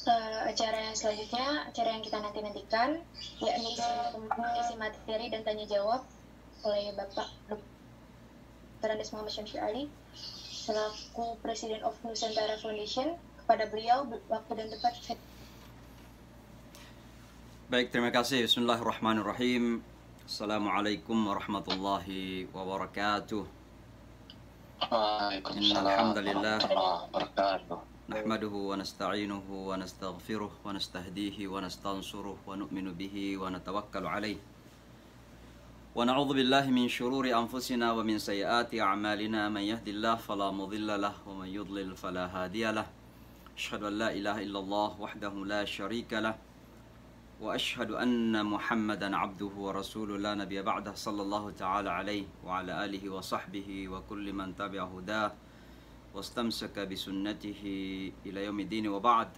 Acara yang selanjutnya, acara yang kita nantikan, yakni isi materi dan tanya jawab oleh Bapak Dr. Andes Muhammad Syamsul Ali selaku Presiden of Nusantara Foundation. Kepada beliau waktu dan tempat. Baik, terima kasih. Bismillahirrahmanirrahim. Assalamualaikum warahmatullahi wabarakatuh. Waalaikumsalam Alhamdulillah. warahmatullahi wabarakatuh. Nahmaduhu wa nasta'inuhu wa nastaghfiruh wa nastahdihi wa nastansuruh wa nu'minu bihi wa natawakkalu alaih. Wa na'udzu billahi min syururi anfusina wa min sayyiati a'malina, man yahdihillahu fala mudilla lahu wa man yudlil fala hadiyalah. Asyhadu an la ilaha illallah wahdahu la syarika lah wa asyhadu anna Muhammadan abduhu wa rasuluhu la nabiyya ba'dah sallallahu ta'ala alaihi wa ala alihi wa sahbihi wa kulli man tabi'a hudah wastamsaka bisunnatihi ila yaumiddin wa ba'd.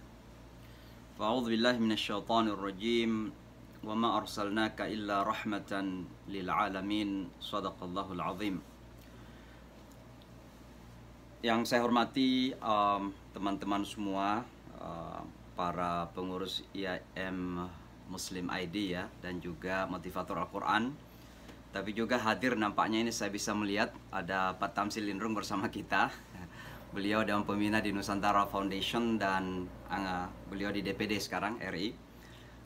Fa'udzu billahi minasyaitonir rajim. Wa ma arsalnaka illa rahmatan lil alamin. Shadaqallahul azim. Yang saya hormati teman-teman semua, para pengurus IAM Muslim ID ya, dan juga motivator Al-Quran. Tapi juga hadir nampaknya ini saya bisa melihat ada Pak Tamsil Lindrung bersama kita. Beliau Dewan Pembina di Nusantara Foundation dan beliau di DPD sekarang RI.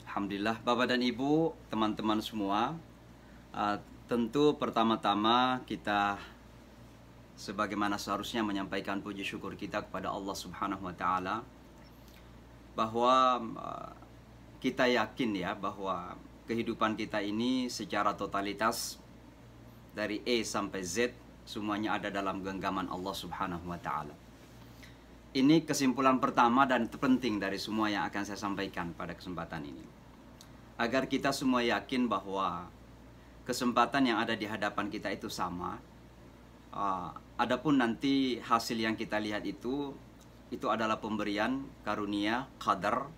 Alhamdulillah Bapak dan Ibu, teman-teman semua, tentu pertama-tama kita sebagaimana seharusnya menyampaikan puji syukur kita kepada Allah Subhanahu wa taala bahwa kita yakin ya bahwa kehidupan kita ini secara totalitas dari A sampai Z semuanya ada dalam genggaman Allah Subhanahu wa taala. Ini kesimpulan pertama dan terpenting dari semua yang akan saya sampaikan pada kesempatan ini. Agar kita semua yakin bahwa kesempatan yang ada di hadapan kita itu sama. Adapun nanti hasil yang kita lihat itu adalah pemberian karunia, qadar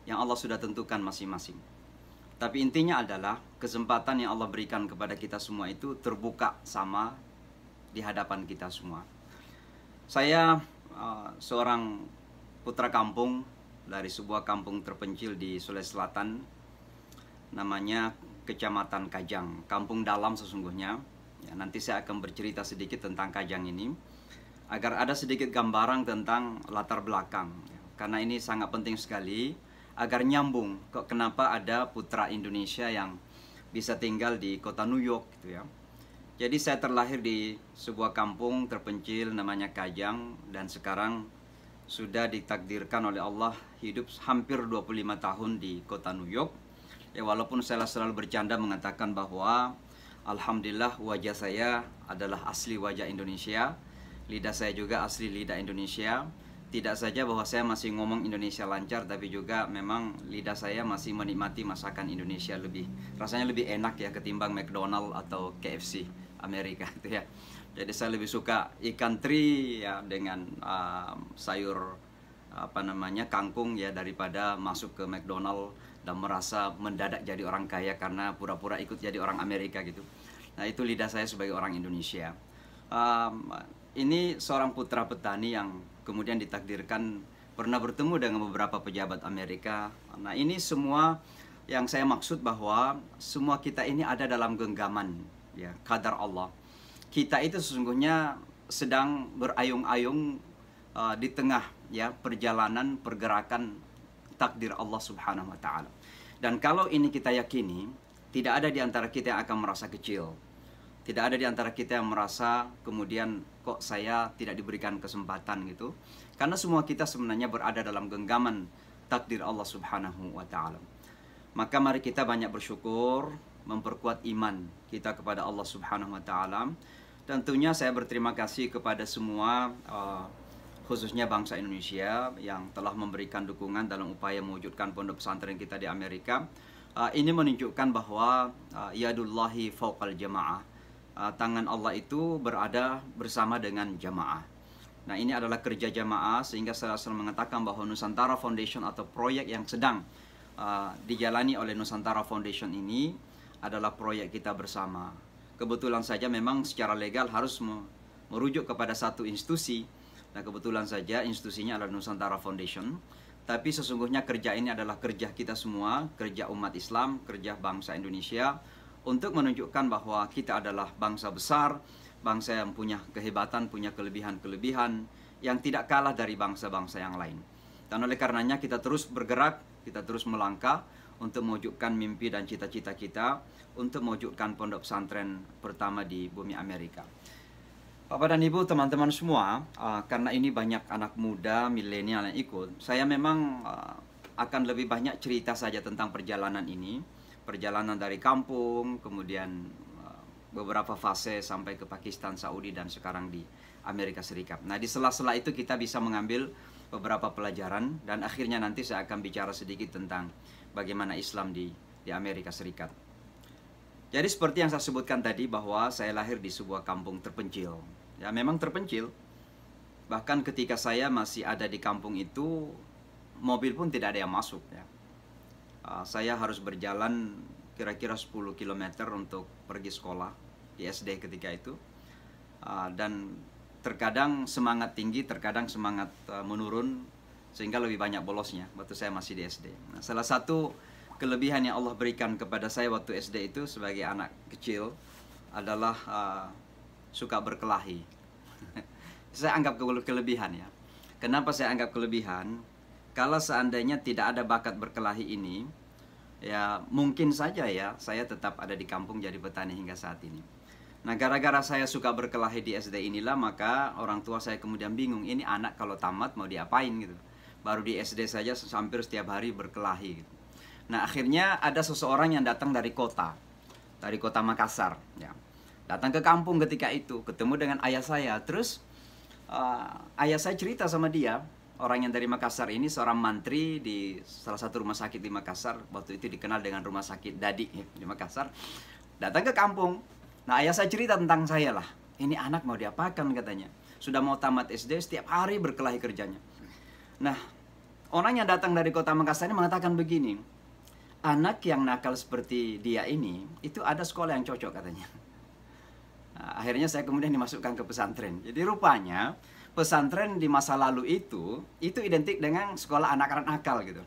yang Allah sudah tentukan masing-masing. Tapi intinya adalah kesempatan yang Allah berikan kepada kita semua itu terbuka sama di hadapan kita semua. Saya seorang putra kampung dari sebuah kampung terpencil di Sulawesi Selatan, namanya Kecamatan Kajang, kampung dalam sesungguhnya. Ya, nanti saya akan bercerita sedikit tentang Kajang ini agar ada sedikit gambaran tentang latar belakang, ya. Karena ini sangat penting sekali agar nyambung kok kenapa ada putra Indonesia yang bisa tinggal di kota New York gitu ya. Jadi saya terlahir di sebuah kampung terpencil namanya Kajang dan sekarang sudah ditakdirkan oleh Allah hidup hampir 25 tahun di kota New York. Ya, walaupun saya selalu bercanda mengatakan bahwa alhamdulillah wajah saya adalah asli wajah Indonesia, lidah saya juga asli lidah Indonesia. Tidak saja bahwa saya masih ngomong Indonesia lancar, tapi juga memang lidah saya masih menikmati masakan Indonesia rasanya lebih enak ya ketimbang McDonald atau KFC Amerika gitu ya. Jadi saya lebih suka ikan teri ya dengan sayur kangkung ya daripada masuk ke McDonald dan merasa mendadak jadi orang kaya karena pura-pura ikut jadi orang Amerika gitu. Nah, itu lidah saya sebagai orang Indonesia. Ini seorang putra petani yang kemudian ditakdirkan pernah bertemu dengan beberapa pejabat Amerika. Nah, ini semua yang saya maksud bahwa semua kita ini ada dalam genggaman ya qadar Allah. Kita itu sesungguhnya sedang berayung-ayung di tengah ya perjalanan pergerakan takdir Allah Subhanahu wa taala. Dan kalau ini kita yakini, tidak ada di antara kita yang akan merasa kecil. Tidak ada di antara kita yang merasa kemudian kok saya tidak diberikan kesempatan gitu. Karena semua kita sebenarnya berada dalam genggaman takdir Allah Subhanahu wa taala. Maka mari kita banyak bersyukur, memperkuat iman kita kepada Allah Subhanahu wa taala. Tentunya saya berterima kasih kepada semua khususnya bangsa Indonesia yang telah memberikan dukungan dalam upaya mewujudkan pondok pesantren kita di Amerika. Ini menunjukkan bahwa yadullahi fauqal jamaah. Tangan Allah itu berada bersama dengan jamaah. Nah, ini adalah kerja jamaah sehingga saya selalu mengatakan bahwa Nusantara Foundation atau proyek yang sedang dijalani oleh Nusantara Foundation ini adalah proyek kita bersama. Kebetulan saja memang secara legal harus merujuk kepada satu institusi. Nah, kebetulan saja institusinya adalah Nusantara Foundation. tapi sesungguhnya kerja ini adalah kerja kita semua, kerja umat Islam, kerja bangsa Indonesia, untuk menunjukkan bahwa kita adalah bangsa besar, bangsa yang punya kehebatan, punya kelebihan-kelebihan yang tidak kalah dari bangsa-bangsa yang lain. Dan oleh karenanya kita terus bergerak, kita terus melangkah untuk mewujudkan mimpi dan cita-cita kita, untuk mewujudkan pondok pesantren pertama di bumi Amerika. Bapak dan Ibu, teman-teman semua, karena ini banyak anak muda, milenial yang ikut, saya memang akan lebih banyak cerita saja tentang perjalanan ini. Perjalanan dari kampung, kemudian beberapa fase sampai ke Pakistan, Saudi, dan sekarang di Amerika Serikat. Nah, di sela-sela itu kita bisa mengambil beberapa pelajaran, dan akhirnya nanti saya akan bicara sedikit tentang bagaimana Islam di Amerika Serikat. Jadi seperti yang saya sebutkan tadi, bahwa saya lahir di sebuah kampung terpencil. Ya, memang terpencil. Bahkan ketika saya masih ada di kampung itu, mobil pun tidak ada yang masuk. Ya. Saya harus berjalan kira-kira 10 km untuk pergi sekolah di SD ketika itu. Dan terkadang semangat tinggi, terkadang semangat menurun, sehingga lebih banyak bolosnya waktu saya masih di SD. Nah, salah satu kelebihan yang Allah berikan kepada saya waktu SD itu sebagai anak kecil adalah suka berkelahi. Saya anggap kelebihan ya. Kenapa saya anggap kelebihan? Kalau seandainya tidak ada bakat berkelahi ini, ya mungkin saja ya saya tetap ada di kampung jadi petani hingga saat ini. Nah, gara-gara saya suka berkelahi di SD inilah, maka orang tua saya kemudian bingung, ini anak kalau tamat mau diapain gitu. Baru di SD saja hampir setiap hari berkelahi gitu. Nah, akhirnya ada seseorang yang datang dari kota Makassar ya. Datang ke kampung ketika itu, ketemu dengan ayah saya. Terus ayah saya cerita sama dia, orang yang dari Makassar ini seorang mantri di salah satu rumah sakit di Makassar. Waktu itu dikenal dengan rumah sakit Dadi ya, di Makassar. Datang ke kampung. Nah, ayah saya cerita tentang saya lah. Ini anak mau diapakan katanya. Sudah mau tamat SD, setiap hari berkelahi kerjanya. Nah, orang yang datang dari kota Makassar ini mengatakan begini, anak yang nakal seperti dia ini, itu ada sekolah yang cocok katanya. Nah, akhirnya saya kemudian dimasukkan ke pesantren. Jadi rupanya pesantren di masa lalu itu identik dengan sekolah anak-anak nakal gitu.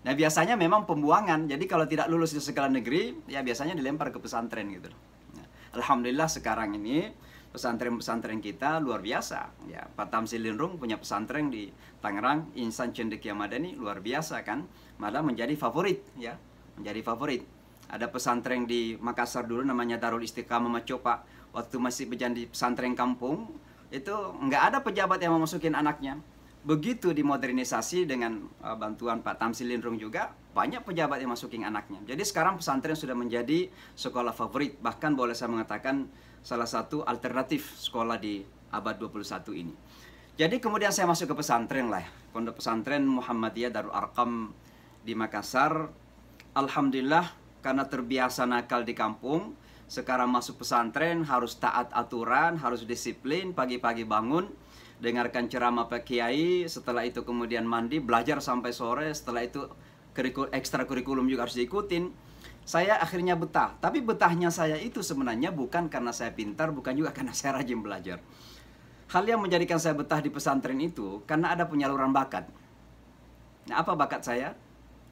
Nah, biasanya memang pembuangan. Jadi kalau tidak lulus di sekolah negeri, ya biasanya dilempar ke pesantren gitu. Nah, alhamdulillah sekarang ini pesantren-pesantren kita luar biasa. Ya, Pak Tamsil Lindrung punya pesantren di Tangerang, Insan Cendekia Madani, luar biasa kan. Malah menjadi favorit ya, menjadi favorit. Ada pesantren di Makassar dulu namanya Darul Istiqamah Macopa. Waktu masih menjadi pesantren kampung, itu nggak ada pejabat yang mau masukin anaknya. Begitu dimodernisasi dengan bantuan Pak Tamsil Lindrung juga, banyak pejabat yang masukin anaknya. Jadi sekarang pesantren sudah menjadi sekolah favorit. Bahkan boleh saya mengatakan salah satu alternatif sekolah di abad 21 ini. Jadi kemudian saya masuk ke pesantren lah, Pondok Pesantren Muhammadiyah Darul Arqam di Makassar. Alhamdulillah, karena terbiasa nakal di kampung, sekarang masuk pesantren harus taat aturan, harus disiplin, pagi-pagi bangun, dengarkan ceramah Pak Kiai, setelah itu kemudian mandi, belajar sampai sore, setelah itu ekstrakurikulum juga harus diikutin. Saya akhirnya betah, tapi betahnya saya itu sebenarnya bukan karena saya pintar, bukan juga karena saya rajin belajar. Hal yang menjadikan saya betah di pesantren itu karena ada penyaluran bakat. Nah, apa bakat saya?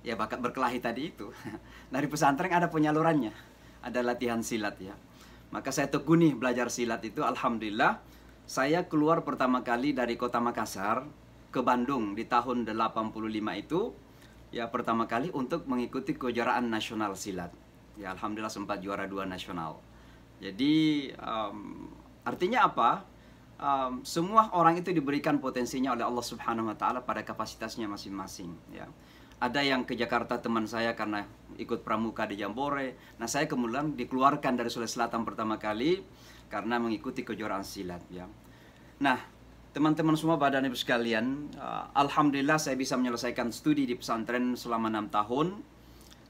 Ya bakat berkelahi tadi itu. Dari pesantren ada penyalurannya. Ada latihan silat ya. Maka saya tekuni belajar silat itu. Alhamdulillah saya keluar pertama kali dari kota Makassar ke Bandung di tahun 85 itu. Ya pertama kali untuk mengikuti kejuaraan nasional silat. Ya alhamdulillah sempat juara 2 nasional. Jadi artinya apa? Semua orang itu diberikan potensinya oleh Allah Subhanahu Wa Taala pada kapasitasnya masing-masing ya. Ada yang ke Jakarta teman saya karena ikut pramuka di Jambore. Nah, saya kemudian dikeluarkan dari Sulawesi Selatan pertama kali karena mengikuti kejuaraan silat ya. Nah, teman-teman semua Bapak dan Ibu sekalian, alhamdulillah saya bisa menyelesaikan studi di pesantren selama 6 tahun.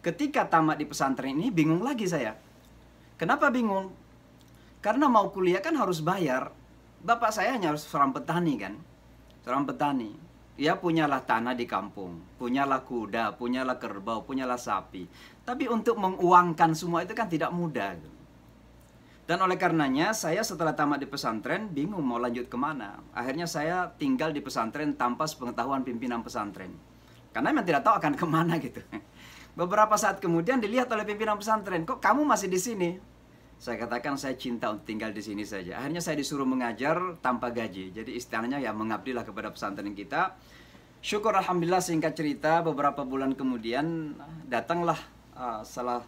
Ketika tamat di pesantren ini bingung lagi saya. Kenapa bingung? Karena mau kuliah kan harus bayar. Bapak saya hanya seorang petani kan. Seorang petani. Ya punyalah tanah di kampung, punyalah kuda, punyalah kerbau, punyalah sapi. Tapi untuk menguangkan semua itu kan tidak mudah. Dan oleh karenanya saya setelah tamat di pesantren bingung mau lanjut kemana. Akhirnya saya tinggal di pesantren tanpa sepengetahuan pimpinan pesantren. Karena memang tidak tahu akan kemana gitu. Beberapa saat kemudian dilihat oleh pimpinan pesantren, kok kamu masih di sini? Saya katakan saya cinta untuk tinggal di sini saja. Akhirnya saya disuruh mengajar tanpa gaji. Jadi istilahnya ya mengabdilah kepada pesantren kita. Syukur alhamdulillah, singkat cerita beberapa bulan kemudian datanglah salah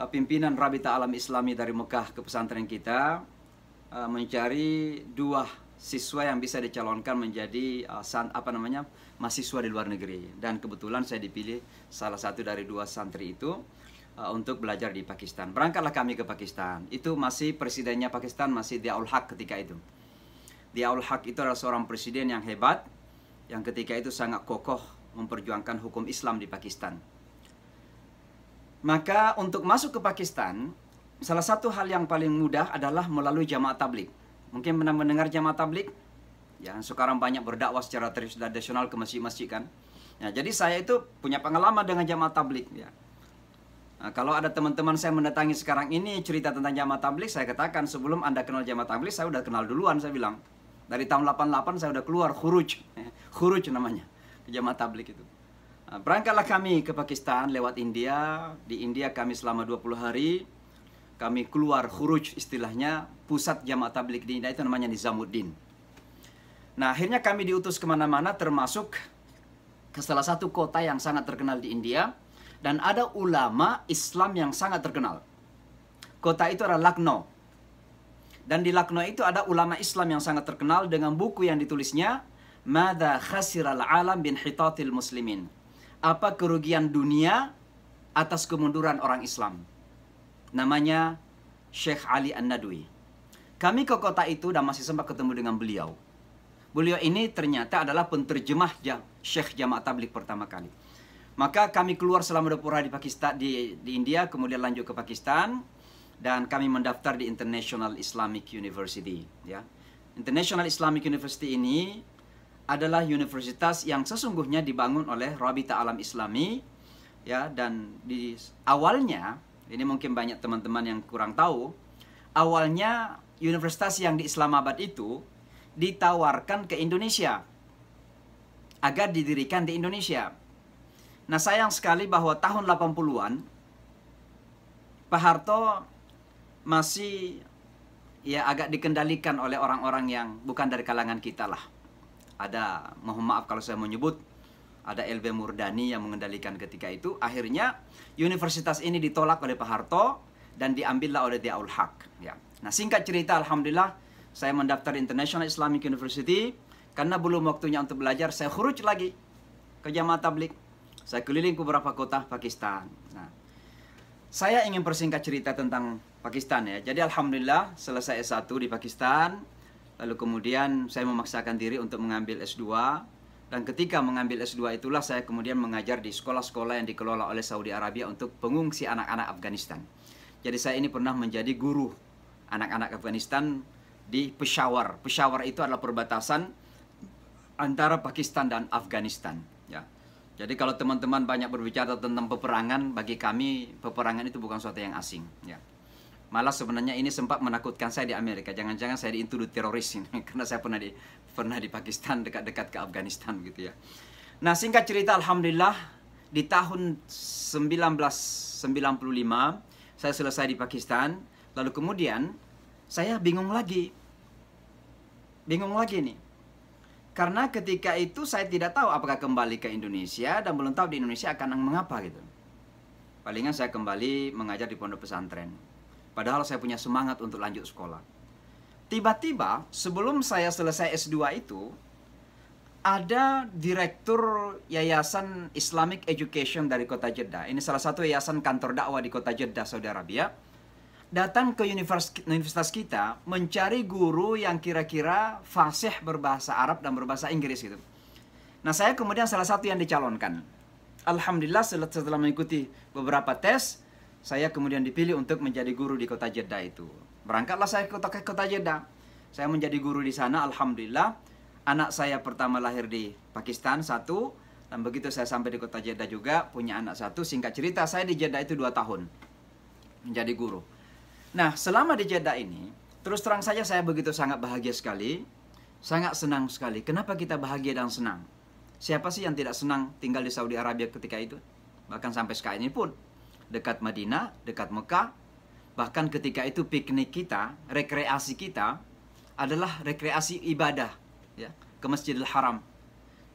pimpinan Rabita Alam Islami dari Mekah ke pesantren kita mencari 2 siswa yang bisa dicalonkan menjadi mahasiswa di luar negeri. Dan kebetulan saya dipilih salah satu dari 2 santri itu untuk belajar di Pakistan. Berangkatlah kami ke Pakistan. Itu masih presidennya Pakistan masih Zia-ul Haq ketika itu. Zia-ul Haq itu adalah seorang presiden yang hebat, yang ketika itu sangat kokoh memperjuangkan hukum Islam di Pakistan. Maka untuk masuk ke Pakistan, salah satu hal yang paling mudah adalah melalui jamaah tabligh. Mungkin pernah mendengar jamaah tabligh? Ya, sekarang banyak berdakwah secara tradisional ke masjid-masjid kan. Ya, jadi saya itu punya pengalaman dengan jamaah tabligh ya. Nah, kalau ada teman-teman saya mendatangi sekarang ini cerita tentang jamaah tabligh, saya katakan sebelum Anda kenal jamaah tabligh, saya udah kenal duluan, saya bilang. Dari tahun 88 saya udah keluar khuruj. Khuruj namanya, jamaah tabligh itu. Nah, berangkatlah kami ke Pakistan lewat India. Di India kami selama 20 hari. Kami keluar khuruj istilahnya, pusat jamaah tabligh di India itu namanya Nizamuddin. Nah, akhirnya kami diutus kemana-mana termasuk ke salah satu kota yang sangat terkenal di India. Dan ada ulama Islam yang sangat terkenal. Kota itu adalah Lucknow. Dan di Lucknow itu ada ulama Islam yang sangat terkenal dengan buku yang ditulisnya, Mada khasiral alam bin hitatil muslimin. Apa kerugian dunia atas kemunduran orang Islam. Namanya Syekh Ali An-Nadwi. Kami ke kota itu dan masih sempat ketemu dengan beliau. Beliau ini ternyata adalah penterjemah Syekh Jamaah Tabligh pertama kali. Maka kami keluar selama 20 hari di Pakistan, di India, kemudian lanjut ke Pakistan, dan kami mendaftar di International Islamic University. Ya. International Islamic University ini adalah universitas yang sesungguhnya dibangun oleh Rabita Alam Islami, ya, dan di awalnya, ini mungkin banyak teman-teman yang kurang tahu, awalnya universitas yang di Islamabad itu ditawarkan ke Indonesia agar didirikan di Indonesia. Nah, sayang sekali bahwa tahun 80-an Pak Harto masih ya agak dikendalikan oleh orang-orang yang bukan dari kalangan kita lah. Ada, mohon maaf kalau saya menyebut, ada LB Murdani yang mengendalikan ketika itu. Akhirnya universitas ini ditolak oleh Pak Harto dan diambillah oleh Zia-ul Haq. Ya. Nah, singkat cerita, alhamdulillah saya mendaftar International Islamic University. Karena belum waktunya untuk belajar, saya khuruj lagi ke jamaah tabligh. Saya keliling ke beberapa kota Pakistan. Nah, saya ingin persingkat cerita tentang Pakistan ya. Jadi alhamdulillah selesai S1 di Pakistan. Lalu kemudian saya memaksakan diri untuk mengambil S2. Dan ketika mengambil S2 itulah saya kemudian mengajar di sekolah-sekolah yang dikelola oleh Saudi Arabia untuk pengungsi anak-anak Afghanistan. Jadi saya ini pernah menjadi guru anak-anak Afghanistan di Peshawar. Peshawar itu adalah perbatasan antara Pakistan dan Afghanistan. Ya. Jadi kalau teman-teman banyak berbicara tentang peperangan, bagi kami peperangan itu bukan sesuatu yang asing. Ya. Malah sebenarnya ini sempat menakutkan saya di Amerika. Jangan-jangan saya diintuduh teroris ini, karena saya pernah di Pakistan dekat-dekat ke Afghanistan gitu ya. Nah, singkat cerita, alhamdulillah di tahun 1995 saya selesai di Pakistan. Lalu kemudian saya bingung lagi nih. Karena ketika itu saya tidak tahu apakah kembali ke Indonesia dan belum tahu di Indonesia akan mengapa gitu. Palingan saya kembali mengajar di pondok pesantren. Padahal saya punya semangat untuk lanjut sekolah. Tiba-tiba sebelum saya selesai S2 itu, ada direktur Yayasan Islamic Education dari kota Jeddah. Ini salah satu yayasan kantor dakwah di kota Jeddah, Saudi Arabia. Datang ke universitas kita mencari guru yang kira-kira fasih berbahasa Arab dan berbahasa Inggris gitu. Nah, saya kemudian salah satu yang dicalonkan. Alhamdulillah setelah mengikuti beberapa tes, saya kemudian dipilih untuk menjadi guru di kota Jeddah itu. Berangkatlah saya ke kota Jeddah. Saya menjadi guru di sana, alhamdulillah. Anak saya pertama lahir di Pakistan, 1. Dan begitu saya sampai di kota Jeddah juga, punya anak 1. Singkat cerita, saya di Jeddah itu 2 tahun menjadi guru. Nah, selama di Jeddah ini, terus terang saja saya begitu sangat bahagia sekali, sangat senang sekali. Kenapa kita bahagia dan senang? Siapa sih yang tidak senang tinggal di Saudi Arabia ketika itu? Bahkan sampai sekarang ini pun, dekat Madinah, dekat Mekah, bahkan ketika itu piknik kita, rekreasi kita adalah rekreasi ibadah, ya, ke Masjidil Haram.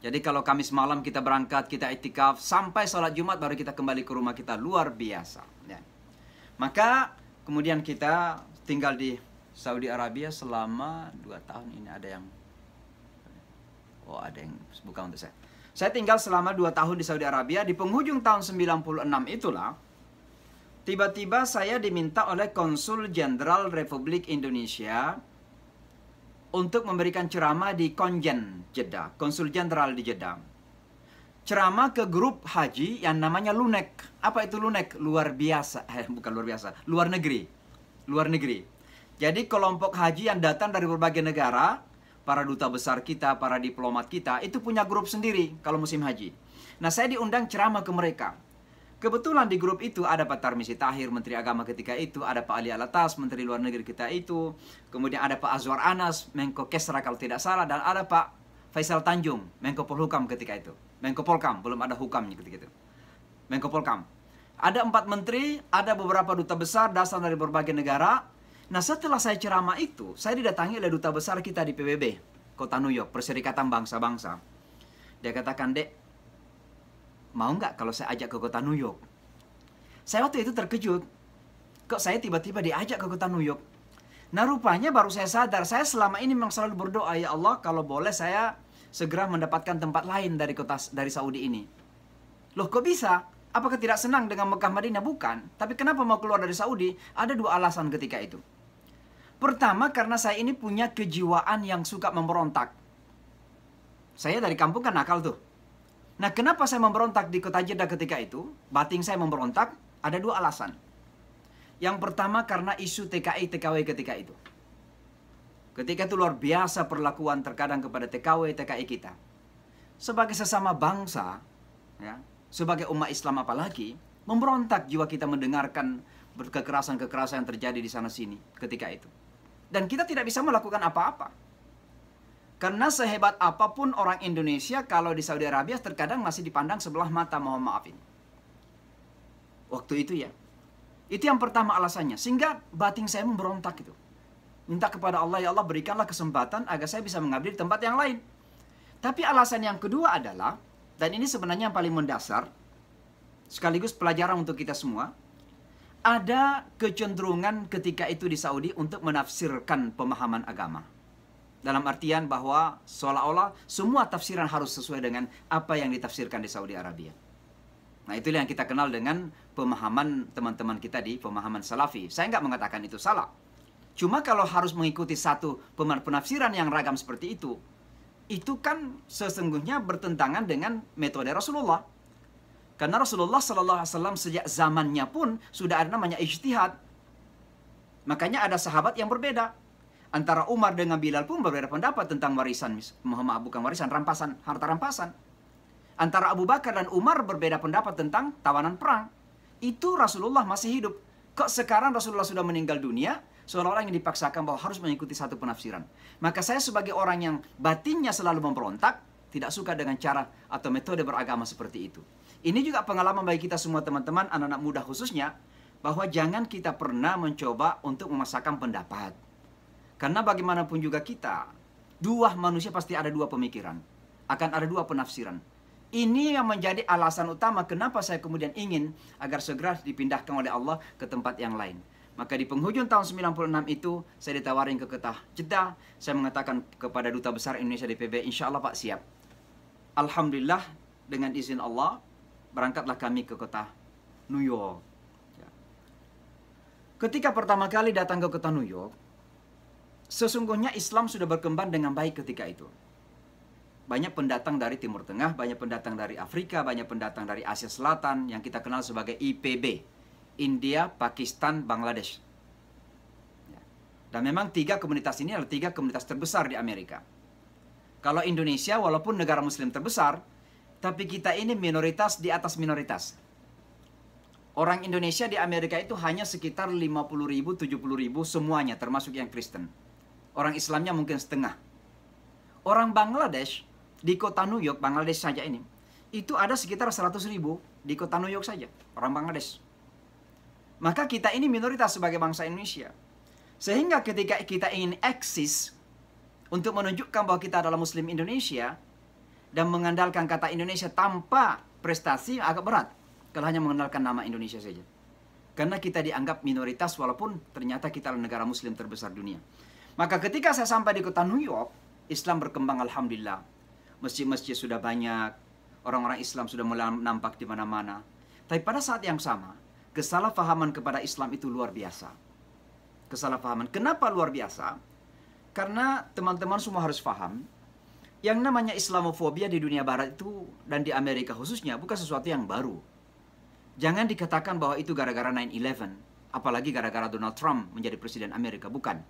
Jadi kalau Kamis malam kita berangkat, kita iktikaf, sampai sholat Jumat baru kita kembali ke rumah kita, luar biasa. Ya. Maka kemudian kita tinggal di Saudi Arabia selama 2 tahun. Ini ada yang, oh ada yang bukan untuk saya. Saya tinggal selama 2 tahun di Saudi Arabia. Di penghujung tahun 96 itulah, tiba-tiba saya diminta oleh Konsul Jenderal Republik Indonesia untuk memberikan ceramah di Konjen, Jeddah. Konsul Jenderal di Jeddah. Ceramah ke grup haji yang namanya LUNEK. Apa itu LUNEK? Luar biasa. Bukan luar biasa. Luar negeri. Luar negeri. Jadi kelompok haji yang datang dari berbagai negara, para duta besar kita, para diplomat kita, itu punya grup sendiri kalau musim haji. Nah, saya diundang ceramah ke mereka. Kebetulan di grup itu ada Pak Tarmizi Tahir, Menteri Agama ketika itu, ada Pak Ali Alatas, Menteri Luar Negeri kita itu, kemudian ada Pak Azwar Anas, Menko Kesra kalau tidak salah, dan ada Pak Faisal Tanjung, Menko Polhukam ketika itu. Menko Polkam, belum ada hukamnya ketika itu. Menko Polkam. Ada 4 menteri, ada beberapa duta besar dasar dari berbagai negara. Nah, setelah saya ceramah itu, saya didatangi oleh duta besar kita di PBB, Kota New York, Perserikatan Bangsa-Bangsa. Dia katakan, "Dek, mau nggak kalau saya ajak ke Kota New York?" Saya waktu itu terkejut. Kok saya tiba-tiba diajak ke Kota New York? Nah, rupanya baru saya sadar, saya selama ini memang selalu berdoa, ya Allah, kalau boleh saya segera mendapatkan tempat lain dari Saudi ini. Loh, kok bisa? Apakah tidak senang dengan Mekah Madinah? Bukan. Tapi kenapa mau keluar dari Saudi? Ada 2 alasan ketika itu. Pertama, karena saya ini punya kejiwaan yang suka memberontak. Saya dari kampung kan nakal tuh. Nah, kenapa saya memberontak di kota Jeddah ketika itu? Batin saya memberontak, ada 2 alasan. Yang pertama karena isu TKI, TKW ketika itu. Ketika itu luar biasa perlakuan terkadang kepada TKW, TKI kita. Sebagai sesama bangsa, ya, sebagai umat Islam apalagi, memberontak jiwa kita mendengarkan kekerasan-kekerasan yang terjadi di sana-sini ketika itu. Dan kita tidak bisa melakukan apa-apa. Karena sehebat apapun orang Indonesia, kalau di Saudi Arabia terkadang masih dipandang sebelah mata, mohon maaf ini. Waktu itu ya. Itu yang pertama alasannya. Sehingga batin saya memberontak itu. Minta kepada Allah, ya Allah berikanlah kesempatan agar saya bisa mengabdi di tempat yang lain. Tapi alasan yang kedua adalah, dan ini sebenarnya yang paling mendasar, sekaligus pelajaran untuk kita semua, ada kecenderungan ketika itu di Saudi untuk menafsirkan pemahaman agama. Dalam artian bahwa seolah-olah semua tafsiran harus sesuai dengan apa yang ditafsirkan di Saudi Arabia. Nah, itulah yang kita kenal dengan pemahaman teman-teman kita di pemahaman Salafi. Saya nggak mengatakan itu salah. Cuma kalau harus mengikuti satu penafsiran yang ragam seperti itu kan sesungguhnya bertentangan dengan metode Rasulullah. Karena Rasulullah SAW sejak zamannya pun sudah ada namanya ijtihad. Makanya ada sahabat yang berbeda. Antara Umar dengan Bilal pun berbeda pendapat tentang warisan. Bukan warisan, rampasan, harta rampasan. Antara Abu Bakar dan Umar berbeda pendapat tentang tawanan perang. Itu Rasulullah masih hidup. Kok sekarang Rasulullah sudah meninggal dunia, seolah-olah yang dipaksakan bahwa harus mengikuti satu penafsiran. Maka saya sebagai orang yang batinnya selalu memberontak, tidak suka dengan cara atau metode beragama seperti itu. Ini juga pengalaman bagi kita semua teman-teman, anak-anak muda khususnya, bahwa jangan kita pernah mencoba untuk memaksakan pendapat. Karena bagaimanapun juga kita, manusia pasti ada 2 pemikiran. Akan ada 2 penafsiran. Ini yang menjadi alasan utama kenapa saya kemudian ingin agar segera dipindahkan oleh Allah ke tempat yang lain. Maka di penghujung tahun 96 itu, saya ditawarin ke kota Jeddah. Saya mengatakan kepada Duta Besar Indonesia di PBB, insya Allah Pak siap. Alhamdulillah, dengan izin Allah, berangkatlah kami ke kota New York. Ketika pertama kali datang ke kota New York, sesungguhnya Islam sudah berkembang dengan baik ketika itu. Banyak pendatang dari Timur Tengah, banyak pendatang dari Afrika, banyak pendatang dari Asia Selatan yang kita kenal sebagai IPB. India, Pakistan, Bangladesh. Dan memang 3 komunitas ini adalah 3 komunitas terbesar di Amerika. Kalau Indonesia walaupun negara muslim terbesar, tapi kita ini minoritas di atas minoritas. Orang Indonesia di Amerika itu hanya sekitar 50.000, 70.000 semuanya, termasuk yang Kristen. Orang Islamnya mungkin setengah. Orang Bangladesh Di kota New York, Bangladesh saja ini, itu ada sekitar 100.000 di kota New York saja, orang Bangladesh. Maka kita ini minoritas sebagai bangsa Indonesia. Sehingga ketika kita ingin eksis untuk menunjukkan bahwa kita adalah Muslim Indonesia dan mengandalkan kata Indonesia tanpa prestasi agak berat. Kalau hanya mengandalkan nama Indonesia saja. Karena kita dianggap minoritas walaupun ternyata kita adalah negara Muslim terbesar dunia. Maka ketika saya sampai di kota New York, Islam berkembang alhamdulillah. Masjid-masjid sudah banyak, orang-orang Islam sudah mulai nampak di mana-mana. Tapi pada saat yang sama, kesalahpahaman kepada Islam itu luar biasa. Kesalahpahaman. Kenapa luar biasa? Karena teman-teman semua harus paham, yang namanya Islamofobia di dunia barat itu, dan di Amerika khususnya, bukan sesuatu yang baru. Jangan dikatakan bahwa itu gara-gara 9/11, apalagi gara-gara Donald Trump menjadi presiden Amerika, bukan.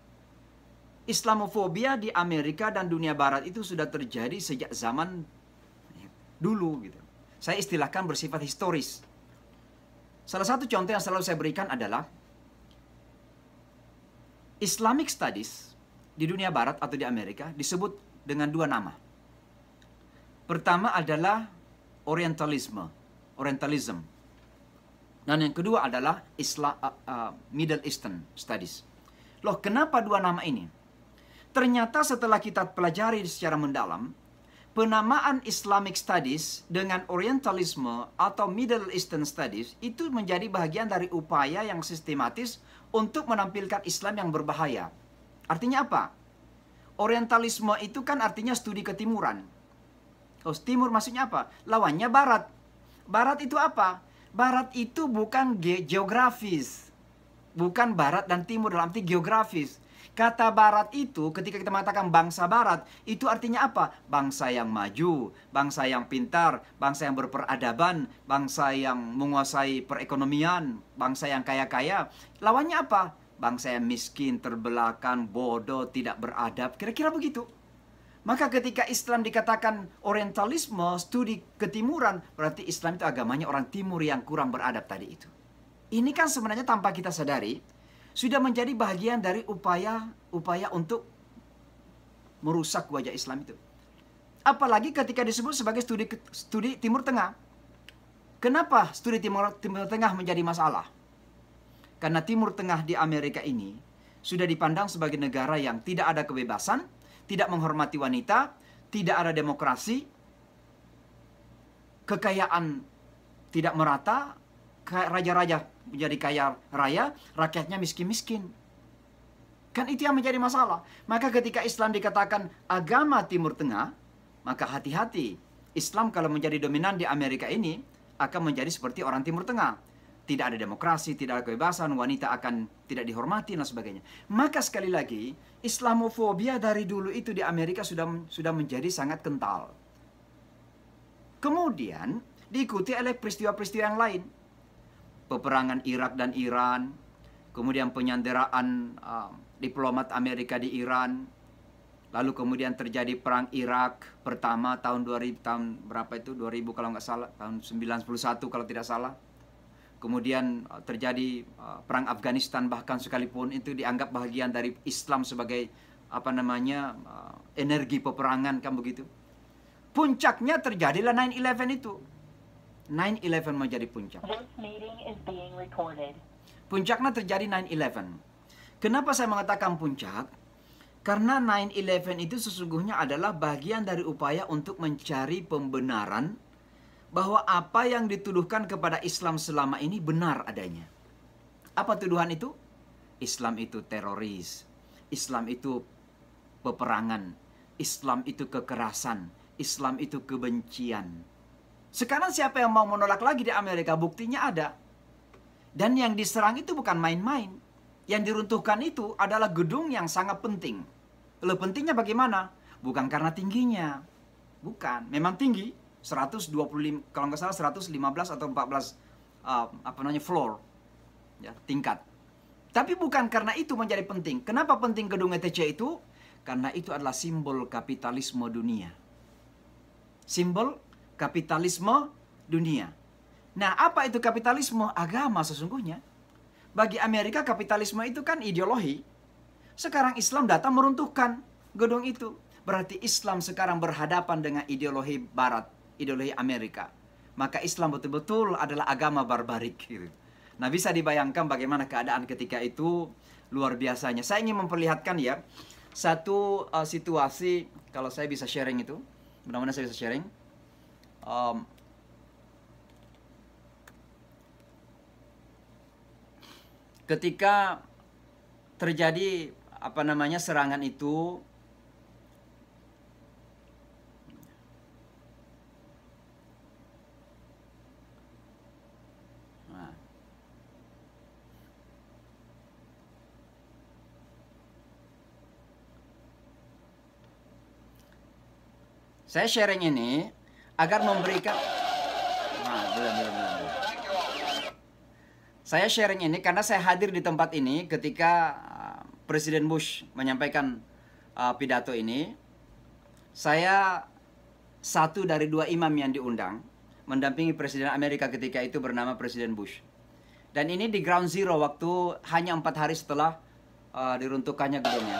Islamofobia di Amerika dan dunia barat itu sudah terjadi sejak zaman dulu gitu. Saya istilahkan bersifat historis. Salah satu contoh yang selalu saya berikan adalah Islamic Studies di dunia barat atau di Amerika disebut dengan dua nama. Pertama adalah Orientalism. Dan yang kedua adalah Middle Eastern Studies. Loh, kenapa dua nama ini? Ternyata setelah kita pelajari secara mendalam, penamaan Islamic Studies dengan Orientalisme atau Middle Eastern Studies itu menjadi bagian dari upaya yang sistematis untuk menampilkan Islam yang berbahaya. Artinya apa? Orientalisme itu kan artinya studi ketimuran. Oh, timur maksudnya apa? Lawannya barat. Barat itu apa? Barat itu bukan geografis. Bukan barat dan timur dalam arti geografis. Kata barat itu ketika kita mengatakan bangsa barat, itu artinya apa? Bangsa yang maju, bangsa yang pintar, bangsa yang berperadaban, bangsa yang menguasai perekonomian, bangsa yang kaya-kaya. Lawannya apa? Bangsa yang miskin, terbelakang, bodoh, tidak beradab. Kira-kira begitu. Maka ketika Islam dikatakan Orientalisme, studi ketimuran, berarti Islam itu agamanya orang timur yang kurang beradab tadi itu. Ini kan sebenarnya tanpa kita sadari, sudah menjadi bagian dari upaya untuk merusak wajah Islam itu. Apalagi ketika disebut sebagai studi Timur Tengah. Kenapa studi Timur Tengah menjadi masalah? Karena Timur Tengah di Amerika ini sudah dipandang sebagai negara yang tidak ada kebebasan, tidak menghormati wanita, tidak ada demokrasi, kekayaan tidak merata, raja-raja menjadi kaya raya, rakyatnya miskin-miskin. Kan itu yang menjadi masalah. Maka ketika Islam dikatakan agama Timur Tengah, maka hati-hati. Islam kalau menjadi dominan di Amerika ini, akan menjadi seperti orang Timur Tengah. Tidak ada demokrasi, tidak ada kebebasan, wanita akan tidak dihormati, dan sebagainya. Maka sekali lagi, Islamofobia dari dulu itu di Amerika sudah menjadi sangat kental. Kemudian, diikuti oleh peristiwa-peristiwa yang lain. Peperangan Irak dan Iran, kemudian penyanderaan diplomat Amerika di Iran, lalu kemudian terjadi perang Irak pertama tahun 2000 kalau nggak salah, tahun 91 kalau tidak salah. Kemudian terjadi perang Afghanistan, bahkan sekalipun itu dianggap bagian dari Islam sebagai energi peperangan, kan begitu. Puncaknya terjadilah 9/11 itu. 9/11 menjadi puncak. Puncaknya terjadi 9/11. Kenapa saya mengatakan puncak? Karena 9/11 itu sesungguhnya adalah bagian dari upaya untuk mencari pembenaran bahwa apa yang dituduhkan kepada Islam selama ini benar adanya. Apa tuduhan itu? Islam itu teroris, Islam itu peperangan, Islam itu kekerasan, Islam itu kebencian. Sekarang siapa yang mau menolak lagi di Amerika? Buktinya ada. Dan yang diserang itu bukan main-main. Yang diruntuhkan itu adalah gedung yang sangat penting. Lebih pentingnya bagaimana? Bukan karena tingginya. Bukan. Memang tinggi. 125, kalau nggak salah 115 atau 14 floor. Ya, tingkat. Tapi bukan karena itu menjadi penting. Kenapa penting gedung ETC itu? Karena itu adalah simbol kapitalisme dunia. Simbol kapitalisme dunia. Nah, apa itu kapitalisme? Agama sesungguhnya. Bagi Amerika kapitalisme itu kan ideologi. Sekarang Islam datang meruntuhkan gedung itu. berarti Islam sekarang berhadapan dengan ideologi Barat, ideologi Amerika. Maka Islam betul-betul adalah agama barbarik. Gitu. Nah, bisa dibayangkan bagaimana keadaan ketika itu luar biasanya. Saya ingin memperlihatkan ya satu situasi, kalau saya bisa sharing itu, mudah-mudahan saya bisa sharing. Ketika terjadi serangan itu, saya sharing ini agar memberikan Saya sharing ini karena saya hadir di tempat ini ketika Presiden Bush menyampaikan pidato ini. Saya satu dari 2 imam yang diundang mendampingi Presiden Amerika ketika itu bernama Presiden Bush. Dan ini di Ground Zero waktu hanya 4 hari setelah diruntuhkannya gedungnya.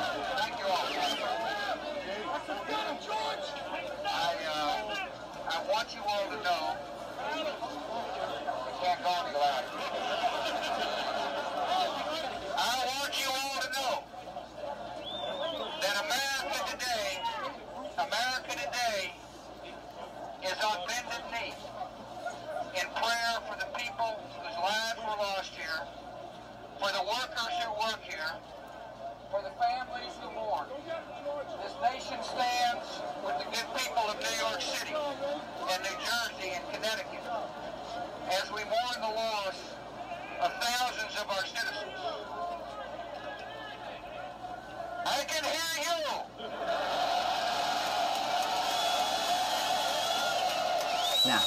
Nah,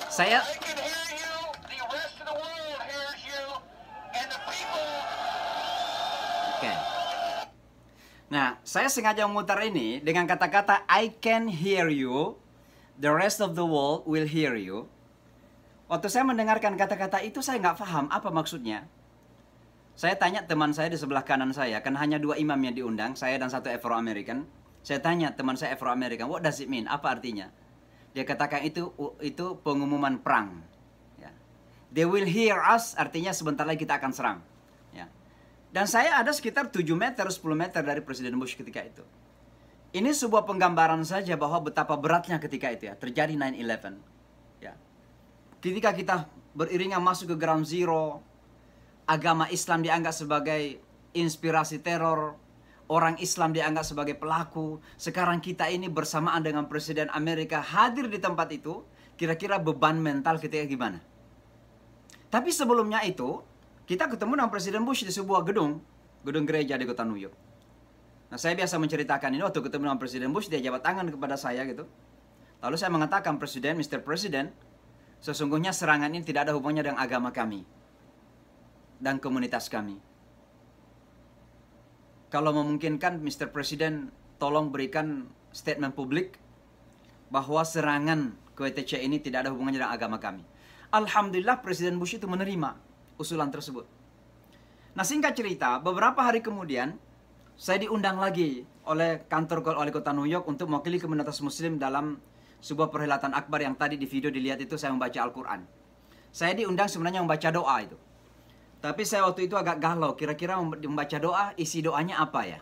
saya Nah, saya sengaja memutar ini dengan kata-kata I can hear you, the rest of the world will hear you. Waktu saya mendengarkan kata-kata itu saya nggak paham apa maksudnya. Saya tanya teman saya di sebelah kanan saya, kan hanya 2 imam yang diundang, saya dan 1 Afro-American. Saya tanya teman saya Afro-American, what does it mean? Apa artinya? Dia katakan itu pengumuman perang. Ya. They will hear us, artinya sebentar lagi kita akan serang. Ya. Dan saya ada sekitar 7 meter, 10 meter dari Presiden Bush ketika itu. Ini sebuah penggambaran saja bahwa betapa beratnya ketika itu ya, terjadi 9/11. Ya. Ketika kita beriringan masuk ke Ground Zero, agama Islam dianggap sebagai inspirasi teror, orang Islam dianggap sebagai pelaku. Sekarang kita ini bersamaan dengan Presiden Amerika hadir di tempat itu, kira-kira beban mental kita gimana? Tapi sebelumnya itu, kita ketemu dengan Presiden Bush di sebuah gedung gereja di kota New York. Nah, saya biasa menceritakan ini waktu ketemu dengan Presiden Bush, dia jabat tangan kepada saya gitu. Lalu saya mengatakan, Presiden, Mr. President, sesungguhnya serangan ini tidak ada hubungannya dengan agama kami dan komunitas kami. Kalau memungkinkan, Mr. President, tolong berikan statement publik bahwa serangan ke WTC ini tidak ada hubungannya dengan agama kami. Alhamdulillah Presiden Bush itu menerima usulan tersebut. Nah, singkat cerita, beberapa hari kemudian saya diundang lagi oleh kantor wali kota New York untuk mewakili komunitas muslim dalam sebuah perhelatan akbar yang tadi di video dilihat itu saya membaca Al-Quran. Saya diundang sebenarnya membaca doa itu. Tapi saya waktu itu agak galau, kira-kira membaca doa, isi doanya apa ya?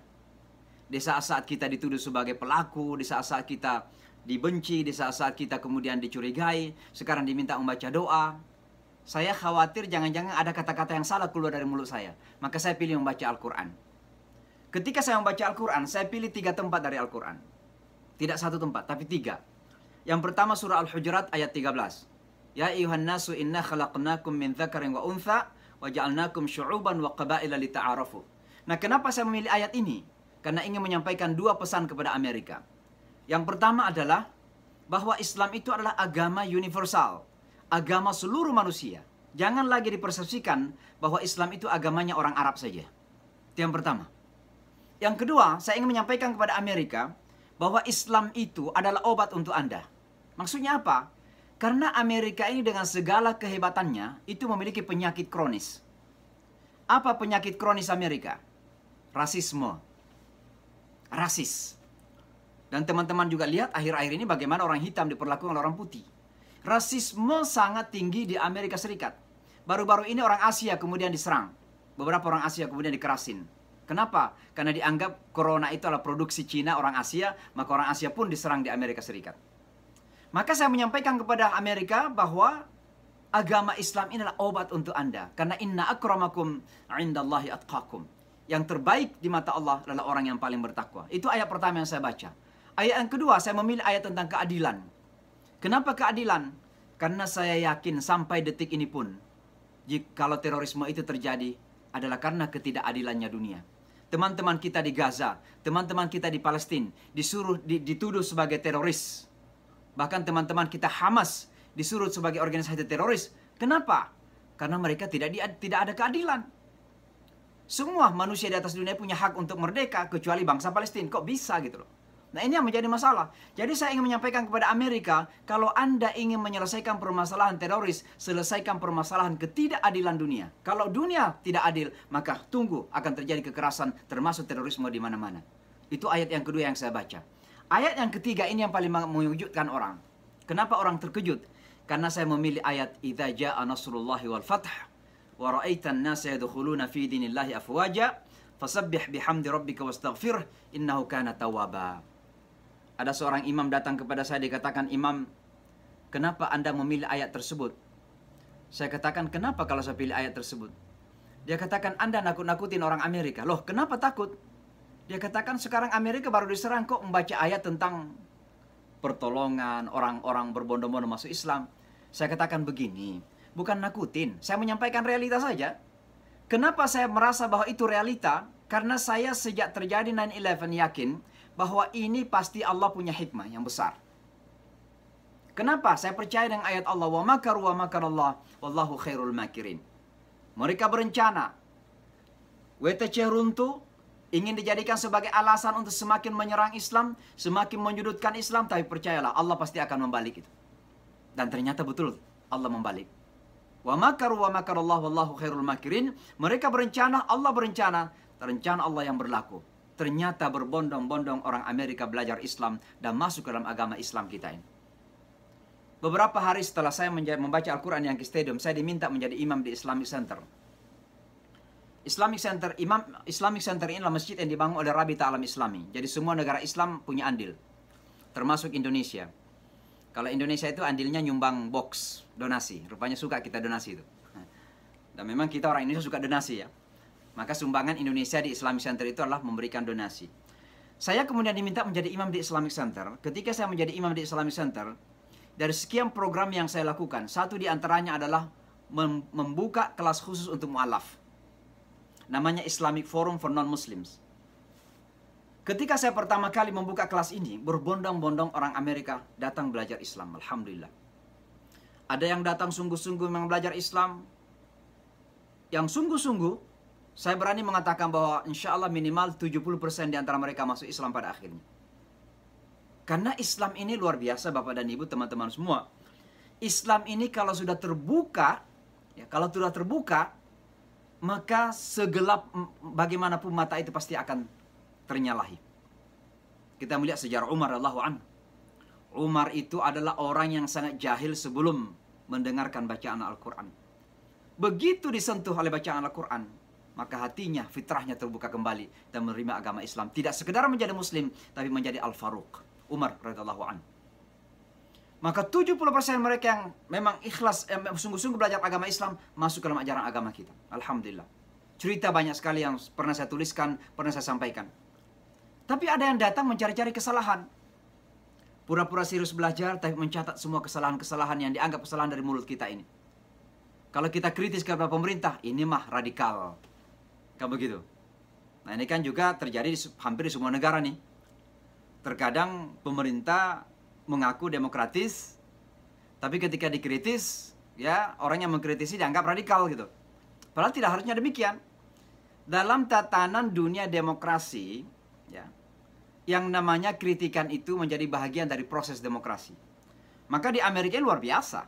Di saat-saat kita dituduh sebagai pelaku, di saat-saat kita dibenci, di saat-saat kita kemudian dicurigai, sekarang diminta membaca doa. Saya khawatir jangan-jangan ada kata-kata yang salah keluar dari mulut saya. Maka saya pilih membaca Al-Quran. Ketika saya membaca Al-Quran, saya pilih 3 tempat dari Al-Quran. Tidak 1 tempat, tapi 3. Yang pertama surah Al-Hujurat ayat 13. Ya ayuhan nasu inna khalaqnakum min dzakarin wa untha wa ja'alnakum syu'uban wa qabaila lita'arafu. Nah, kenapa saya memilih ayat ini? Karena ingin menyampaikan 2 pesan kepada Amerika. Yang pertama adalah bahwa Islam itu adalah agama universal, agama seluruh manusia. Jangan lagi dipersepsikan bahwa Islam itu agamanya orang Arab saja. Itu yang pertama. Yang kedua, saya ingin menyampaikan kepada Amerika bahwa Islam itu adalah obat untuk Anda. Maksudnya apa? Karena Amerika ini dengan segala kehebatannya itu memiliki penyakit kronis. Apa penyakit kronis Amerika? Rasisme. Rasis. Dan teman-teman juga lihat akhir-akhir ini bagaimana orang hitam diperlakukan oleh orang putih. Rasisme sangat tinggi di Amerika Serikat. Baru-baru ini orang Asia kemudian diserang. Beberapa orang Asia kemudian dikerasin. Kenapa? Karena dianggap corona itu adalah produksi Cina, orang Asia, maka orang Asia pun diserang di Amerika Serikat. Maka saya menyampaikan kepada Amerika bahwa agama Islam ini adalah obat untuk Anda. Karena inna akramakum indallahi atqakum. Yang terbaik di mata Allah adalah orang yang paling bertakwa. Itu ayat pertama yang saya baca. Ayat yang kedua, saya memilih ayat tentang keadilan. Kenapa keadilan? Karena saya yakin sampai detik ini pun, kalau terorisme itu terjadi, adalah karena ketidakadilannya dunia. Teman-teman kita di Gaza, teman-teman kita di Palestina, dituduh sebagai teroris. Bahkan teman-teman kita Hamas, disuruh sebagai organisasi teroris. Kenapa? Karena mereka tidak ada keadilan. Semua manusia di atas dunia punya hak untuk merdeka, kecuali bangsa Palestina. Kok bisa gitu loh? Nah ini yang menjadi masalah. Jadi saya ingin menyampaikan kepada Amerika, kalau Anda ingin menyelesaikan permasalahan teroris, selesaikan permasalahan ketidakadilan dunia. Kalau dunia tidak adil, maka tunggu akan terjadi kekerasan, termasuk terorisme di mana-mana. Itu ayat yang kedua yang saya baca. Ayat yang ketiga ini yang paling mengejutkan orang. Kenapa orang terkejut? Karena saya memilih ayat idza jaa nasrullahi wal fath wa ra'aitan nasa yadkhuluna fi dinillahi afwaja fasabbih bihamdi rabbika wastaghfirh innahu kana tawwaba. Ada seorang imam datang kepada saya, dikatakan, "Imam, kenapa Anda memilih ayat tersebut?" Saya katakan, "Kenapa kalau saya pilih ayat tersebut?" Dia katakan, "Anda nakut-nakutin orang Amerika." Loh, kenapa takut? Dia katakan, "Sekarang Amerika baru diserang kok membaca ayat tentang pertolongan orang-orang berbondong-bondong masuk Islam." Saya katakan begini, bukan nakutin, saya menyampaikan realita saja. Kenapa saya merasa bahwa itu realita? Karena saya sejak terjadi 9/11 yakin bahwa ini pasti Allah punya hikmah yang besar. Kenapa? Saya percaya dengan ayat Allah, wa makaru wa makarallah wallahu khairul makirin. Mereka berencana, WTC runtuh, ingin dijadikan sebagai alasan untuk semakin menyerang Islam, semakin menyudutkan Islam, tapi percayalah Allah pasti akan membalik itu. Dan ternyata betul Allah membalik. Wa makaru wa makarallah wallahu khairul makirin. Mereka berencana, Allah berencana, rencana Allah yang berlaku. Ternyata berbondong-bondong orang Amerika belajar Islam dan masuk ke dalam agama Islam kita ini. Beberapa hari setelah saya membaca Al-Quran yang ke stadium, saya diminta menjadi imam di Islamic Center. Islamic Center ini adalah masjid yang dibangun oleh Rabita Alam Islami. Jadi semua negara Islam punya andil, termasuk Indonesia. Kalau Indonesia itu andilnya nyumbang box donasi. Rupanya suka kita donasi itu. Dan memang kita orang Indonesia suka donasi ya. Maka sumbangan Indonesia di Islamic Center itu adalah memberikan donasi. Saya kemudian diminta menjadi imam di Islamic Center. Ketika saya menjadi imam di Islamic Center, dari sekian program yang saya lakukan, satu di antaranya adalah membuka kelas khusus untuk mu'alaf. Namanya Islamic Forum for Non-Muslims. Ketika saya pertama kali membuka kelas ini, berbondong-bondong orang Amerika datang belajar Islam. Alhamdulillah. Ada yang datang sungguh-sungguh memang belajar Islam. Yang sungguh-sungguh, saya berani mengatakan bahwa insya Allah minimal 70% di antara mereka masuk Islam pada akhirnya. Karena Islam ini luar biasa Bapak dan Ibu, teman-teman semua. Islam ini kalau sudah terbuka, maka segelap bagaimanapun mata itu pasti akan ternyalahi. Kita melihat sejarah Umar radhiyallahu anhu. Umar itu adalah orang yang sangat jahil sebelum mendengarkan bacaan Al-Quran. Begitu disentuh oleh bacaan Al-Quran, maka hatinya, fitrahnya terbuka kembali dan menerima agama Islam. Tidak sekedar menjadi Muslim, tapi menjadi Al-Faruq, Umar radhiyallahu anhu. Maka 70% mereka yang memang ikhlas, sungguh-sungguh belajar agama Islam, masuk ke dalam ajaran agama kita. Alhamdulillah. Cerita banyak sekali yang pernah saya tuliskan, pernah saya sampaikan. Tapi ada yang datang mencari-cari kesalahan. Pura-pura serius belajar, tapi mencatat semua kesalahan-kesalahan yang dianggap kesalahan dari mulut kita ini. Kalau kita kritis kepada pemerintah, ini mah radikal. Kan begitu. Nah ini kan juga terjadi hampir di semua negara nih. Terkadang pemerintah mengaku demokratis, tapi ketika dikritis, ya orang yang mengkritisi dianggap radikal gitu. Padahal tidak harusnya demikian. Dalam tatanan dunia demokrasi, ya, yang namanya kritikan itu menjadi bahagian dari proses demokrasi. Maka di Amerika luar biasa.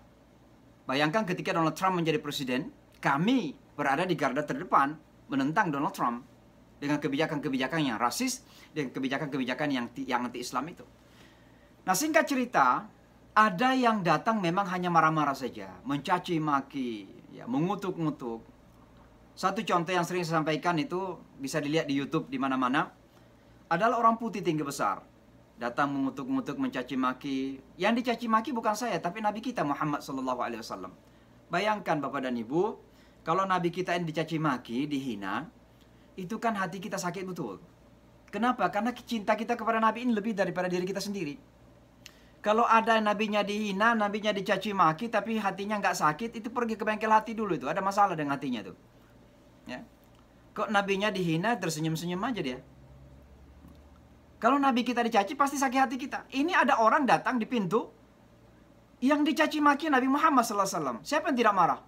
Bayangkan ketika Donald Trump menjadi presiden, kami berada di garda terdepan menentang Donald Trump. dengan kebijakan-kebijakan yang rasis, dengan kebijakan-kebijakan yang anti-Islam itu. Nah, singkat cerita, ada yang datang memang hanya marah-marah saja, mencaci maki, ya, mengutuk-ngutuk. Satu contoh yang sering saya sampaikan itu bisa dilihat di YouTube di mana-mana, adalah orang putih tinggi besar datang mengutuk-ngutuk, mencaci maki. Yang dicaci maki bukan saya, tapi Nabi kita Muhammad SAW. Bayangkan Bapak dan Ibu, kalau Nabi kita ini dicaci maki, dihina, itu kan hati kita sakit betul. Kenapa? Karena cinta kita kepada Nabi ini lebih daripada diri kita sendiri. Kalau ada nabinya dihina, nabinya dicaci maki, tapi hatinya nggak sakit, itu pergi ke bengkel hati dulu itu. Ada masalah dengan hatinya tuh. Ya. Kok nabinya dihina, tersenyum-senyum aja dia. Kalau nabi kita dicaci, pasti sakit hati kita. Ini ada orang datang di pintu, yang dicaci maki Nabi Muhammad SAW. Siapa yang tidak marah?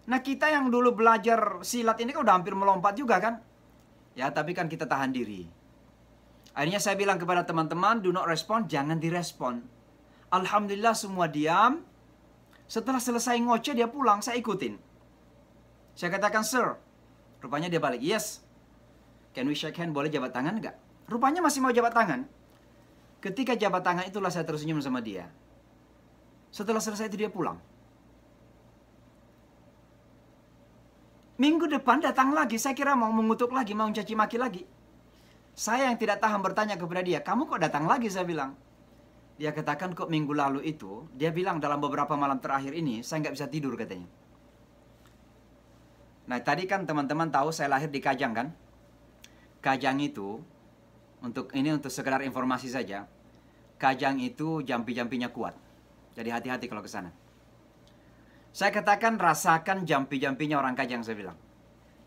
Nah, kita yang dulu belajar silat ini kan udah hampir melompat juga kan? Ya, tapi kan kita tahan diri. Akhirnya saya bilang kepada teman-teman, do not respond, jangan direspon. Alhamdulillah semua diam. Setelah selesai ngoceh dia pulang, saya ikutin. Saya katakan, sir. Rupanya dia balik, yes. Can we shake hand, boleh jabat tangan enggak? Rupanya masih mau jabat tangan. Ketika jabat tangan itulah saya tersenyum sama dia. Setelah selesai itu dia pulang. Minggu depan datang lagi, saya kira mau mengutuk lagi, mau mencaci maki lagi. Saya yang tidak tahan bertanya kepada dia, kamu kok datang lagi, saya bilang. Dia katakan kok minggu lalu itu, dia bilang dalam beberapa malam terakhir ini, saya nggak bisa tidur katanya. Nah tadi kan teman-teman tahu saya lahir di Kajang kan. Kajang itu, untuk sekedar informasi saja, Kajang itu jampi-jampinya kuat. Jadi hati-hati kalau ke sana. Saya katakan rasakan jampi-jampinya orang Kajang, saya bilang.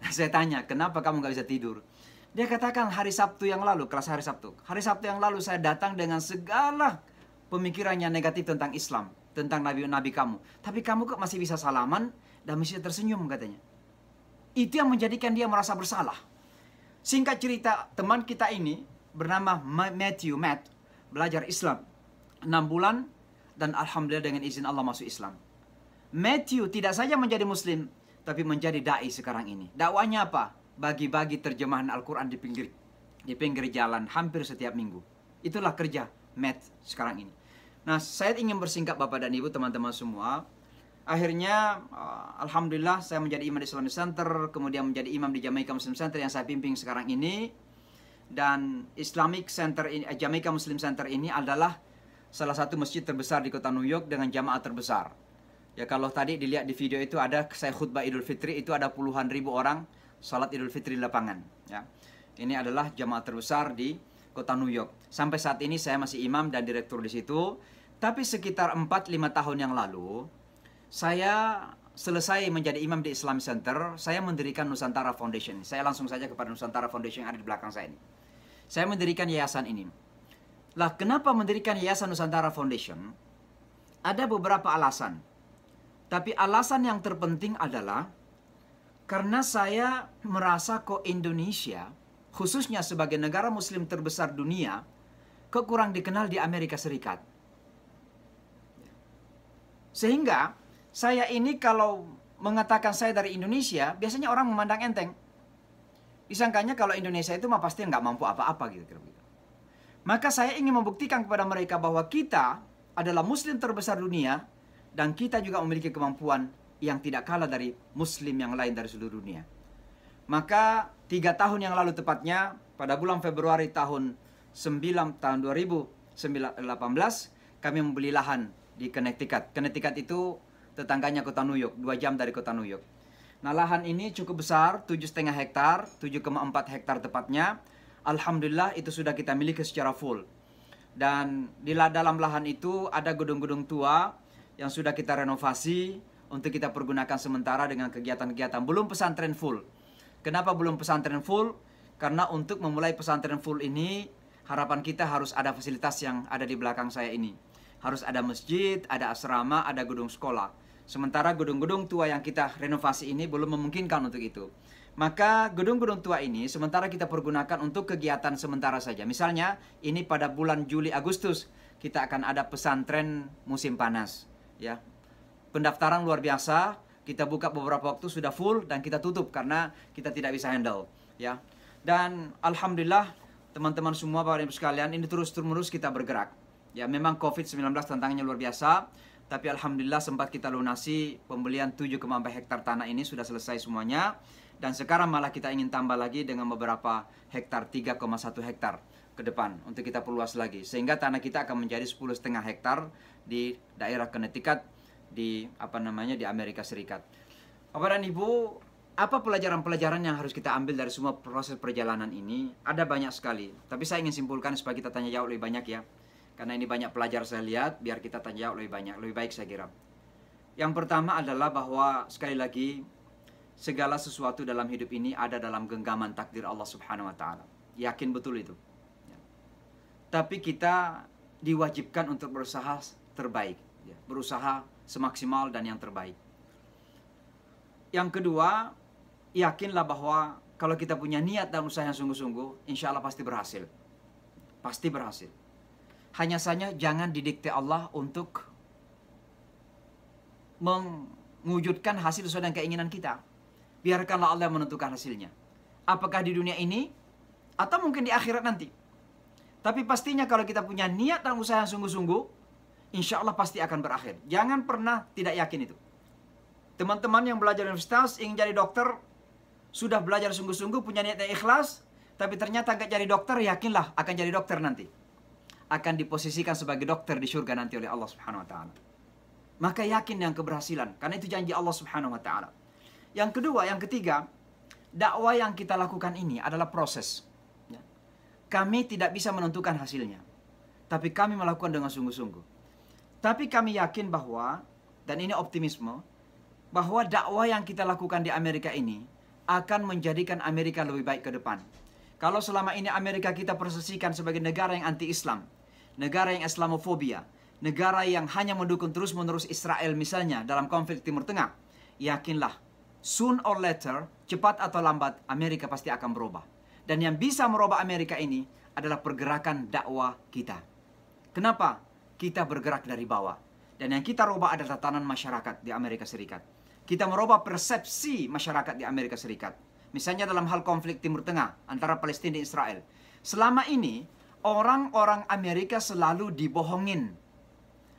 Saya tanya, kenapa kamu nggak bisa tidur? Dia katakan hari Sabtu yang lalu, kelas hari Sabtu. Hari Sabtu yang lalu saya datang dengan segala pemikirannya negatif tentang Islam, tentang nabi-nabi kamu. Tapi kamu kok masih bisa salaman dan masih tersenyum katanya. Itu yang menjadikan dia merasa bersalah. Singkat cerita, teman kita ini bernama Matt, belajar Islam 6 bulan dan alhamdulillah dengan izin Allah masuk Islam. Matthew tidak saja menjadi muslim, tapi menjadi da'i sekarang ini. Dakwanya apa? Bagi-bagi terjemahan Al-Quran di pinggir jalan hampir setiap minggu. Itulah kerja Matt sekarang ini. Nah, saya ingin bersingkat Bapak dan Ibu, teman-teman semua. Akhirnya, alhamdulillah saya menjadi imam di Islamic Center, kemudian menjadi imam di Jamaica Muslim Center yang saya pimpin sekarang ini. Dan Islamic Center ini, Jamaica Muslim Center ini adalah salah satu masjid terbesar di kota New York dengan jamaah terbesar. Ya kalau tadi dilihat di video itu ada saya khutbah Idul Fitri, itu ada puluhan ribu orang salat Idul Fitri di lapangan. Ya. Ini adalah jamaah terbesar di kota New York. Sampai saat ini saya masih imam dan direktur di situ. Tapi sekitar 4-5 tahun yang lalu, saya selesai menjadi imam di Islamic Center, saya mendirikan Nusantara Foundation. Saya langsung saja kepada Nusantara Foundation yang ada di belakang saya ini. Saya mendirikan yayasan ini. Lah, kenapa mendirikan yayasan Nusantara Foundation? Ada beberapa alasan. Tapi alasan yang terpenting adalah karena saya merasa kok Indonesia, khususnya sebagai negara muslim terbesar dunia, kok kurang dikenal di Amerika Serikat. Sehingga saya ini kalau mengatakan saya dari Indonesia, biasanya orang memandang enteng. Disangkanya kalau Indonesia itu mah pasti nggak mampu apa-apa gitu. Maka saya ingin membuktikan kepada mereka bahwa kita adalah muslim terbesar dunia, dan kita juga memiliki kemampuan yang tidak kalah dari muslim yang lain dari seluruh dunia. Maka 3 tahun yang lalu tepatnya, pada bulan Februari tahun 2018, kami membeli lahan di Connecticut. Connecticut itu tetangganya kota New York, 2 jam dari kota New York. Nah, lahan ini cukup besar, 7,5 hektar, 7,4 hektar tepatnya. Alhamdulillah itu sudah kita miliki secara full. Dan di dalam lahan itu ada gedung-gedung tua yang sudah kita renovasi untuk kita pergunakan sementara dengan kegiatan-kegiatan. Belum pesantren full. Kenapa belum pesantren full? Karena untuk memulai pesantren full ini, harapan kita harus ada fasilitas yang ada di belakang saya ini. Harus ada masjid, ada asrama, ada gedung sekolah. Sementara gedung-gedung tua yang kita renovasi ini belum memungkinkan untuk itu. Maka gedung-gedung tua ini sementara kita pergunakan untuk kegiatan sementara saja. Misalnya, ini pada bulan Juli Agustus kita akan ada pesantren musim panas. Ya, pendaftaran luar biasa. Kita buka beberapa waktu sudah full dan kita tutup karena kita tidak bisa handle. Ya, Dan alhamdulillah teman-teman semua Bapak Ibu sekalian, ini terus-menerus kita bergerak. Ya, memang COVID-19 tantangannya luar biasa, tapi alhamdulillah sempat kita lunasi pembelian 7,4 hektar tanah ini sudah selesai semuanya. Dan sekarang malah kita ingin tambah lagi dengan beberapa hektar, 3,1 hektar ke depan untuk kita perluas lagi. Sehingga tanah kita akan menjadi 10,5 hektar di daerah Connecticut di di Amerika Serikat. Bapak dan Ibu, apa pelajaran-pelajaran yang harus kita ambil dari semua proses perjalanan ini? Ada banyak sekali, tapi saya ingin simpulkan supaya kita tanya jawab lebih banyak ya. Karena ini banyak pelajar saya lihat, biar kita tanya jawab lebih banyak, lebih baik saya kira. Yang pertama adalah bahwa sekali lagi segala sesuatu dalam hidup ini ada dalam genggaman takdir Allah Subhanahu wa taala. Yakin betul itu. Ya. Tapi kita diwajibkan untuk berusaha terbaik, ya. Berusaha semaksimal dan yang terbaik. Yang kedua, yakinlah bahwa kalau kita punya niat dan usaha yang sungguh-sungguh, insya Allah pasti berhasil. Pasti berhasil. Hanya saja jangan didikte Allah untuk mewujudkan hasil sesuai dengan keinginan kita. Biarkanlah Allah yang menentukan hasilnya. Apakah di dunia ini atau mungkin di akhirat nanti. Tapi pastinya kalau kita punya niat dan usaha yang sungguh-sungguh, insya Allah pasti akan berakhir. Jangan pernah tidak yakin itu. Teman-teman yang belajar universitas ingin jadi dokter, sudah belajar sungguh-sungguh, punya niat yang ikhlas, tapi ternyata nggak jadi dokter, yakinlah akan jadi dokter nanti. Akan diposisikan sebagai dokter di surga nanti oleh Allah Subhanahu wa taala. Maka yakin yang keberhasilan, karena itu janji Allah Subhanahu wa taala. Yang kedua, yang ketiga, dakwah yang kita lakukan ini adalah proses. Kami tidak bisa menentukan hasilnya, tapi kami melakukan dengan sungguh-sungguh. Tapi kami yakin bahwa, dan ini optimisme, bahwa dakwah yang kita lakukan di Amerika ini akan menjadikan Amerika lebih baik ke depan. Kalau selama ini Amerika kita persesikan sebagai negara yang anti-Islam, negara yang Islamofobia, negara yang hanya mendukung terus-menerus Israel misalnya dalam konflik Timur Tengah, yakinlah, soon or later, cepat atau lambat, Amerika pasti akan berubah. Dan yang bisa merubah Amerika ini adalah pergerakan dakwah kita. Kenapa? Kita bergerak dari bawah. Dan yang kita rubah adalah tatanan masyarakat di Amerika Serikat. Kita merubah persepsi masyarakat di Amerika Serikat. Misalnya dalam hal konflik Timur Tengah antara Palestina dan Israel. Selama ini, orang-orang Amerika selalu dibohongin.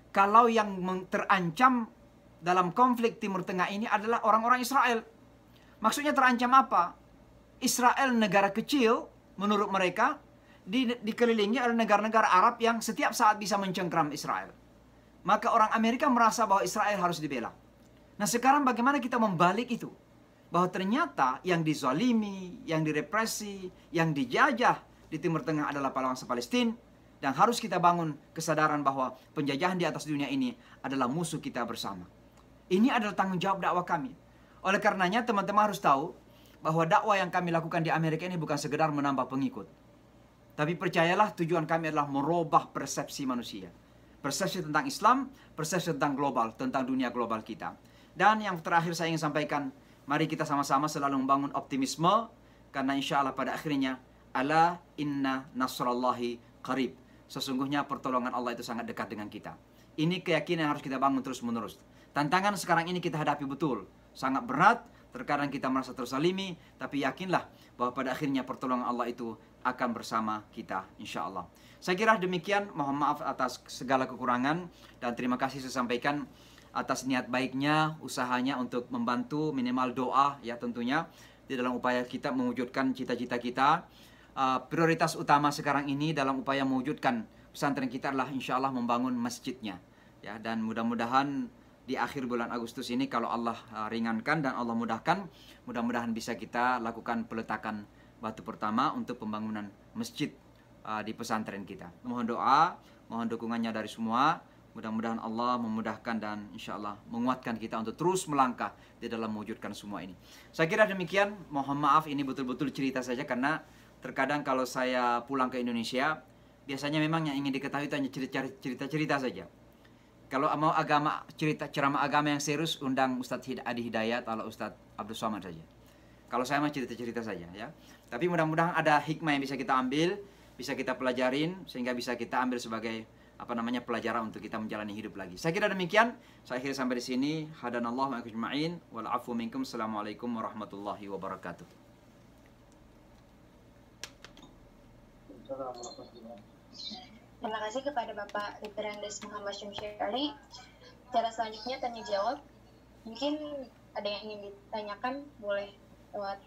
Kalau yang terancam dalam konflik Timur Tengah ini adalah orang-orang Israel. Maksudnya terancam apa? Israel negara kecil, menurut mereka, dikelilingi oleh negara-negara Arab yang setiap saat bisa mencengkram Israel. Maka orang Amerika merasa bahwa Israel harus dibela. Nah sekarang bagaimana kita membalik itu? Bahwa ternyata yang dizalimi, yang direpresi, yang dijajah di Timur Tengah adalah bangsa Palestina. Dan harus kita bangun kesadaran bahwa penjajahan di atas dunia ini adalah musuh kita bersama. Ini adalah tanggung jawab dakwah kami. Oleh karenanya teman-teman harus tahu bahwa dakwah yang kami lakukan di Amerika ini bukan sekedar menambah pengikut. Tapi percayalah tujuan kami adalah merubah persepsi manusia. Persepsi tentang Islam, persepsi tentang global, tentang dunia global kita. Dan yang terakhir saya ingin sampaikan, mari kita sama-sama selalu membangun optimisme, karena insya Allah pada akhirnya, ala inna nasrallahi qarib. Sesungguhnya pertolongan Allah itu sangat dekat dengan kita. Ini keyakinan yang harus kita bangun terus-menerus. Tantangan sekarang ini kita hadapi betul. Sangat berat, terkadang kita merasa terzalimi, tapi yakinlah bahwa pada akhirnya pertolongan Allah itu akan bersama kita insya Allah. Saya kira demikian, mohon maaf atas segala kekurangan, dan terima kasih saya sampaikan atas niat baiknya, usahanya untuk membantu, minimal doa ya tentunya, di dalam upaya kita mewujudkan cita-cita kita. Prioritas utama sekarang ini dalam upaya mewujudkan pesantren kita adalah insya Allah membangun masjidnya. Ya, dan mudah-mudahan di akhir bulan Agustus ini kalau Allah ringankan dan Allah mudahkan, mudah-mudahan bisa kita lakukan peletakan batu pertama untuk pembangunan masjid di pesantren kita. Mohon doa, mohon dukungannya dari semua. Mudah-mudahan Allah memudahkan dan insya Allah menguatkan kita untuk terus melangkah di dalam mewujudkan semua ini. Saya kira demikian, mohon maaf ini betul-betul cerita saja, karena terkadang kalau saya pulang ke Indonesia, biasanya memang yang ingin diketahui itu hanya cerita-cerita saja. Kalau mau agama, ceramah agama yang serius, undang Ustadz Adi Hidayat atau Ustadz Abdul Somad saja. Kalau saya mah cerita-cerita saja ya. Tapi mudah-mudahan ada hikmah yang bisa kita ambil, bisa kita pelajarin, sehingga bisa kita ambil sebagai pelajaran untuk kita menjalani hidup lagi. Saya kira demikian. Saya akhiri sampai di sini. Hadanallahu wa ajma'in wal afu minkum. Assalamualaikum warahmatullahi wabarakatuh. Terima kasih kepada Bapak Dr. Andes Muhammad Syamsi Ali. Cara selanjutnya tanya jawab. Mungkin ada yang ingin ditanyakan, boleh lewat